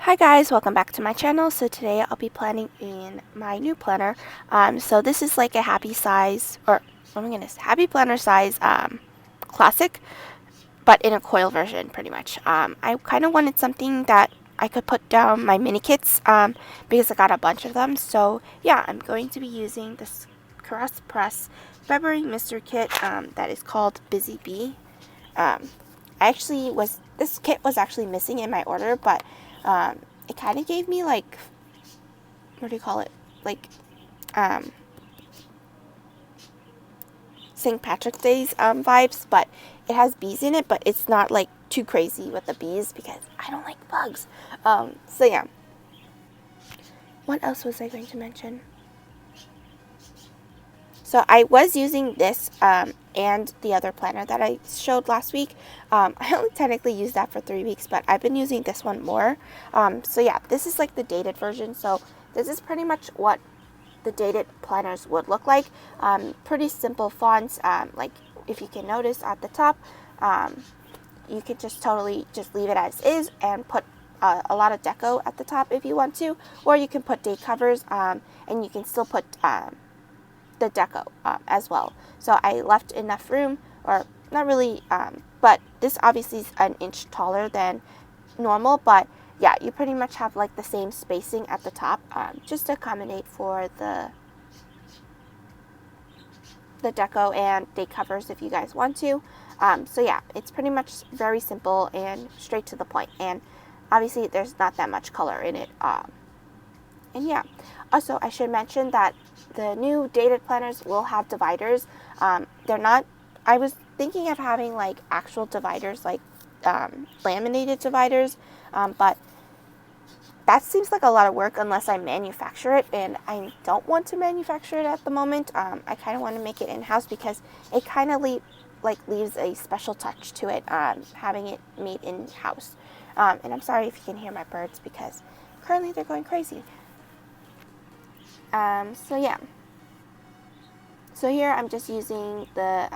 Hi guys, welcome back to my channel. So today I'll be planning in my new planner. So this is like a happy size, or oh my goodness, happy planner size classic, but in a coil version pretty much. I kind of wanted something that I could put down my mini kits because I got a bunch of them. So yeah, I'm going to be using this Cross Press February Mister Kit that is called Busy Bee. This kit was actually missing in my order, but it kind of gave me like, what do you call it? Like, St. Patrick's Day's vibes, but it has bees in it, but it's not like too crazy with the bees because I don't like bugs. So yeah. What else was I going to mention? So I was using this and the other planner that I showed last week. I only technically used that for 3 weeks, but I've been using this one more. So yeah, this is like the dated version. So this is pretty much what the dated planners would look like. Pretty simple fonts. Like if you can notice at the top, you could just totally just leave it as is and put a lot of deco at the top if you want to, or you can put date covers and you can still put the deco as well. So I left enough room, or not really, but this obviously is an inch taller than normal, but yeah, you pretty much have like the same spacing at the top just to accommodate for the deco and date covers if you guys want to. So yeah, it's pretty much very simple and straight to the point, and obviously there's not that much color in it. And yeah, also I should mention that the new dated planners will have dividers. They're not, I was thinking of having like actual dividers, like laminated dividers, but that seems like a lot of work unless I manufacture it, and I don't want to manufacture it at the moment. I kind of want to make it in-house because it kind of leaves a special touch to it, having it made in-house. And I'm sorry if you can hear my birds because currently they're going crazy. So yeah, so here I'm just using the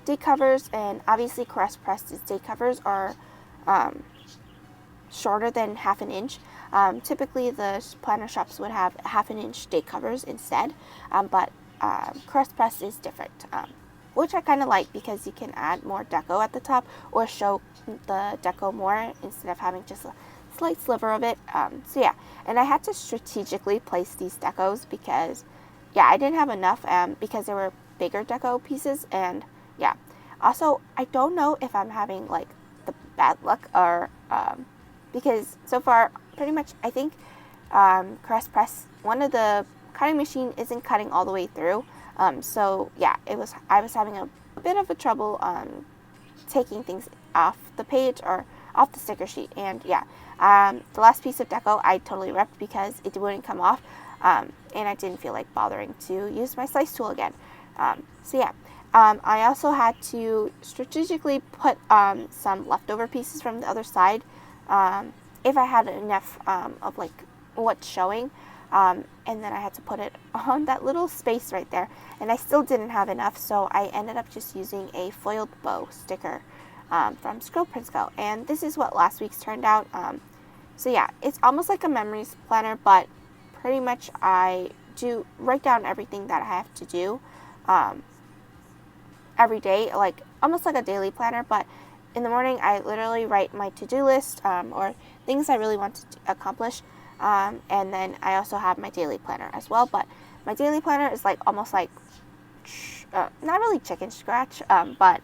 date covers, and obviously Cross Press's date covers are shorter than half an inch. Typically the planner shops would have half an inch date covers instead, but Cross Press is different, which I kind of like because you can add more deco at the top or show the deco more instead of having just a slight sliver of it. So yeah, and I had to strategically place these decos because yeah, I didn't have enough because there were bigger deco pieces, and yeah, also I don't know if I'm having like the bad luck or because so far pretty much I think Cross Press, one of the cutting machine isn't cutting all the way through, so yeah, I was having a bit of a trouble taking things off the page or off the sticker sheet, and yeah, the last piece of deco I totally ripped because it wouldn't come off, and I didn't feel like bothering to use my slice tool again. So yeah, I also had to strategically put some leftover pieces from the other side if I had enough of like what's showing, and then I had to put it on that little space right there, and I still didn't have enough, so I ended up just using a foiled bow sticker from Scroll Prints Co. And this is what last week's turned out. So yeah, it's almost like a memories planner, but pretty much I do write down everything that I have to do every day, like almost like a daily planner, but in the morning I literally write my to-do list or things I really want to accomplish, and then I also have my daily planner as well, but my daily planner is like almost like not really chicken scratch, but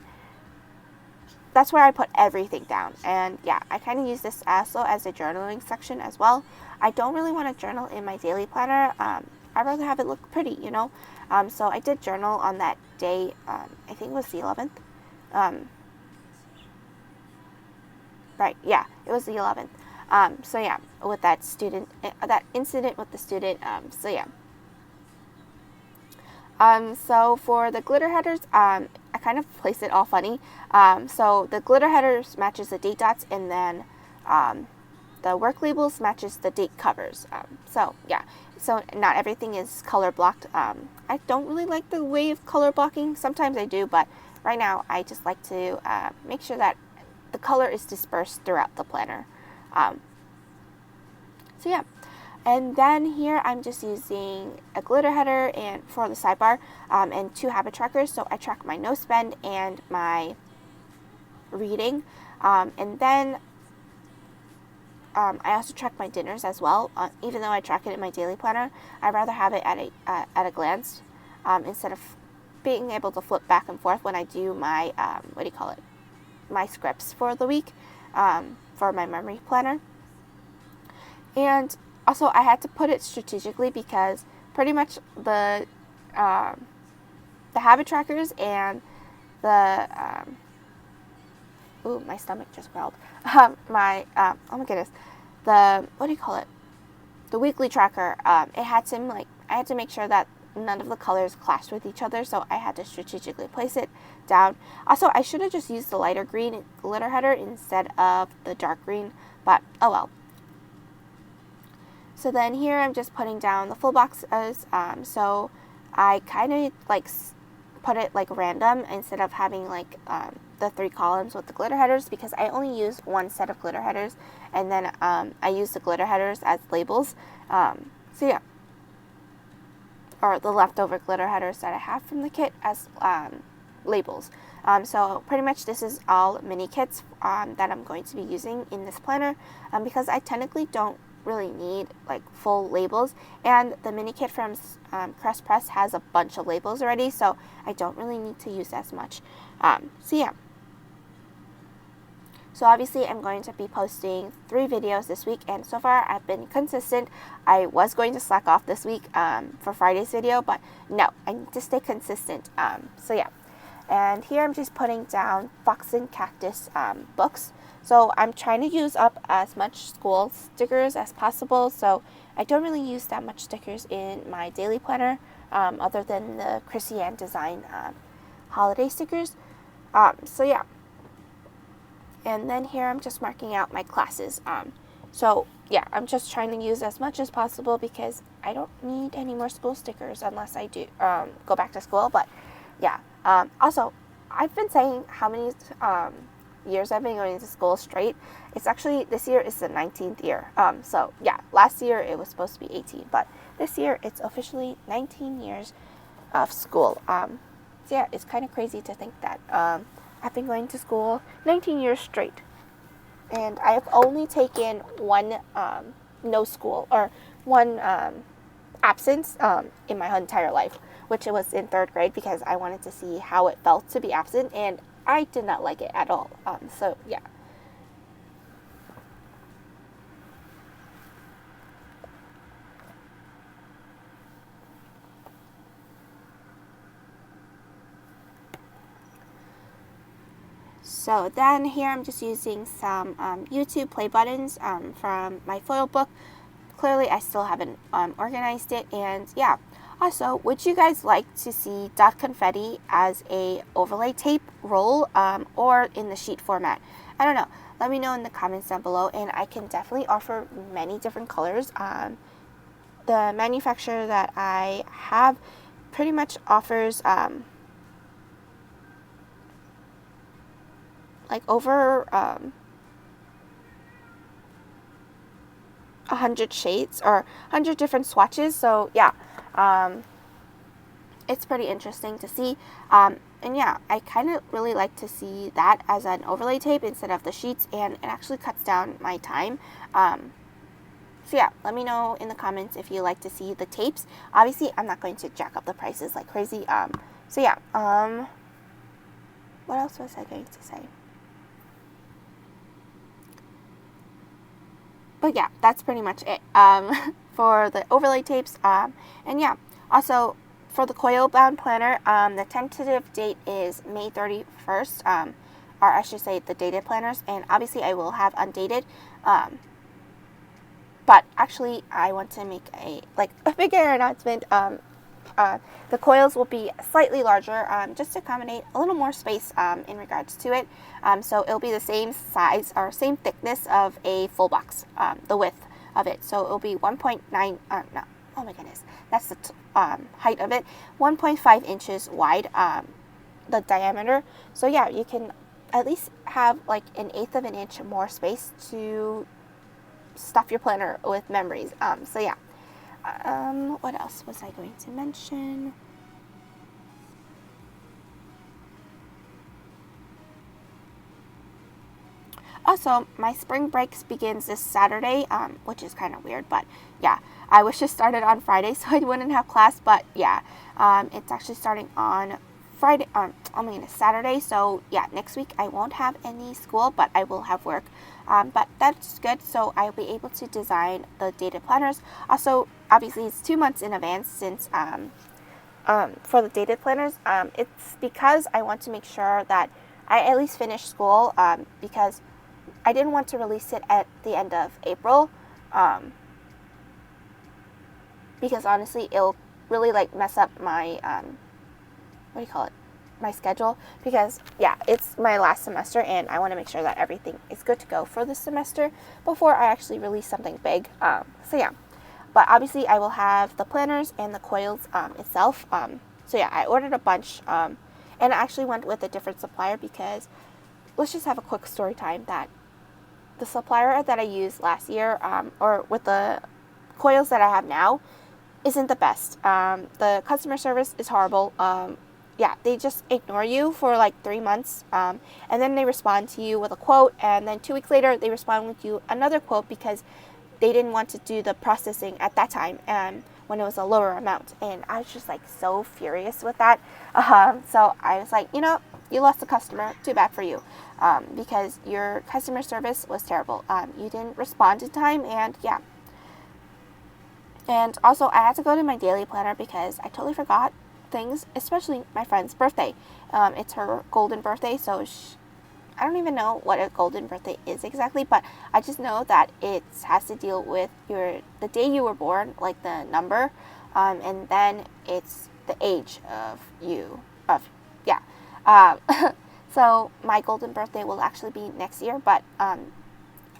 that's where I put everything down. And yeah, I kind of use this also as a journaling section as well. I don't really want to journal in my daily planner. I'd rather have it look pretty, you know. So I did journal on that day. I think it was the 11th. Right, yeah, it was the 11th. So yeah, with that that incident with the student. So yeah. So for the glitter headers, I kind of placed it all funny. So the glitter headers matches the date dots, and then the work labels matches the date covers. So yeah, so not everything is color blocked. I don't really like the way of color blocking. Sometimes I do, but right now I just like to make sure that the color is dispersed throughout the planner. So yeah. And then here I'm just using a glitter header and for the sidebar and 2 habit trackers. So I track my no spend and my reading. And then I also track my dinners as well. Even though I track it in my daily planner, I'd rather have it at a glance instead of being able to flip back and forth when I do my, my scripts for the week for my memory planner. And also, I had to put it strategically because pretty much the habit trackers and the ooh, my stomach just growled. Oh my goodness, the weekly tracker. It had to I had to make sure that none of the colors clashed with each other, so I had to strategically place it down. Also, I should have just used the lighter green glitter header instead of the dark green, but oh well. So then here I'm just putting down the full boxes. So I kind of put it random instead of having the 3 columns with the glitter headers because I only use 1 set of glitter headers, and then I use the glitter headers as labels. So yeah, or the leftover glitter headers that I have from the kit as labels. So pretty much this is all mini kits that I'm going to be using in this planner because I technically don't really need full labels, and the mini kit from Crest Press has a bunch of labels already, so I don't really need to use as much. So yeah. So obviously I'm going to be posting 3 videos this week, and so far I've been consistent. I was going to slack off this week for Friday's video, but no, I need to stay consistent. So yeah. And here I'm just putting down Fox and Cactus books. So I'm trying to use up as much school stickers as possible. So I don't really use that much stickers in my daily planner other than the Chrissy Ann design holiday stickers. So yeah. And then here I'm just marking out my classes. So yeah, I'm just trying to use as much as possible because I don't need any more school stickers unless I do go back to school. But yeah. Also, I've been saying how many years I've been going to school straight. It's actually, this year is the 19th year. So yeah, last year it was supposed to be 18, but this year it's officially 19 years of school. So yeah, it's kind of crazy to think that I've been going to school 19 years straight, and I have only taken one no school or one absence in my entire life, which it was in 3rd grade because I wanted to see how it felt to be absent, and I did not like it at all. So yeah. So then here I'm just using some YouTube play buttons from my foil book. Clearly I still haven't organized it, and yeah. Also, would you guys like to see dot confetti as a overlay tape roll or in the sheet format? I don't know. Let me know in the comments down below, and I can definitely offer many different colors. The manufacturer that I have pretty much offers over 100 shades or 100 different swatches. So yeah. It's pretty interesting to see, and yeah, I kind of really like to see that as an overlay tape instead of the sheets, and it actually cuts down my time. So yeah, let me know in the comments if you like to see the tapes. Obviously, I'm not going to jack up the prices like crazy. So yeah, what else was I going to say? But yeah, that's pretty much it for the overlay tapes. And yeah, also for the Coilbound Planner, the tentative date is May 31st, or I should say the dated planners, and obviously I will have undated. But actually, I want to make a bigger announcement. The coils will be slightly larger, just to accommodate a little more space in regards to it. So it'll be the same size or same thickness of a full box, the width of it. So it'll be 1.9, no, oh my goodness, that's the height of it, 1.5 inches wide, the diameter. So yeah, you can at least have like 1/8 of an inch more space to stuff your planner with memories. So yeah. What else was I going to mention? Also, my spring breaks begins this Saturday, which is kind of weird, but yeah, I wish it started on Friday so I wouldn't have class, but yeah, it's actually starting on Friday, Saturday, so yeah, next week I won't have any school, but I will have work, but that's good, so I'll be able to design the dated planners. Also, obviously, it's 2 months in advance since, for the dated planners, it's because I want to make sure that I at least finish school, because I didn't want to release it at the end of April, because honestly, it'll really like mess up my, what do you call it, my schedule, because yeah, it's my last semester and I want to make sure that everything is good to go for this semester before I actually release something big. So yeah, but obviously I will have the planners and the coils itself. So yeah, I ordered a bunch, and I actually went with a different supplier because let's just have a quick story time that the supplier that I used last year, or with the coils that I have now, isn't the best. The customer service is horrible. Yeah, they just ignore you for like 3 months, and then they respond to you with a quote, and then 2 weeks later they respond with you another quote because they didn't want to do the processing at that time, and when it was a lower amount. And I was just like so furious with that. So I was like, you lost the customer, too bad for you, because your customer service was terrible. You didn't respond in time, and yeah. And also, I had to go to my daily planner because I totally forgot things, especially my friend's birthday. It's her golden birthday, so I don't even know what a golden birthday is exactly, but I just know that it has to deal with the day you were born, like the number, and then it's the age of you. So my golden birthday will actually be next year, but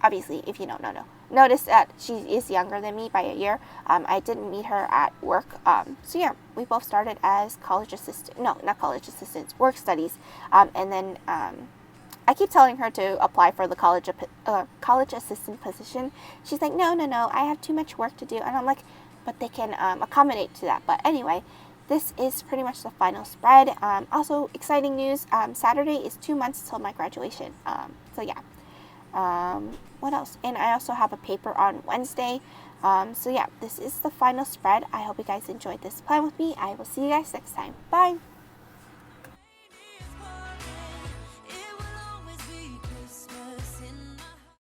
obviously, if you don't know, notice that she is younger than me by a year. I didn't meet her at work. So yeah, we both started as work studies. And then I keep telling her to apply for the college assistant position. She's like, no, I have too much work to do. And I'm like, but they can accommodate to that. But anyway, this is pretty much the final spread. Also, exciting news, Saturday is 2 months till my graduation. So yeah. What else? And I also have a paper on Wednesday. So yeah, this is the final spread. I hope you guys enjoyed this plan with me. I will see you guys next time. Bye!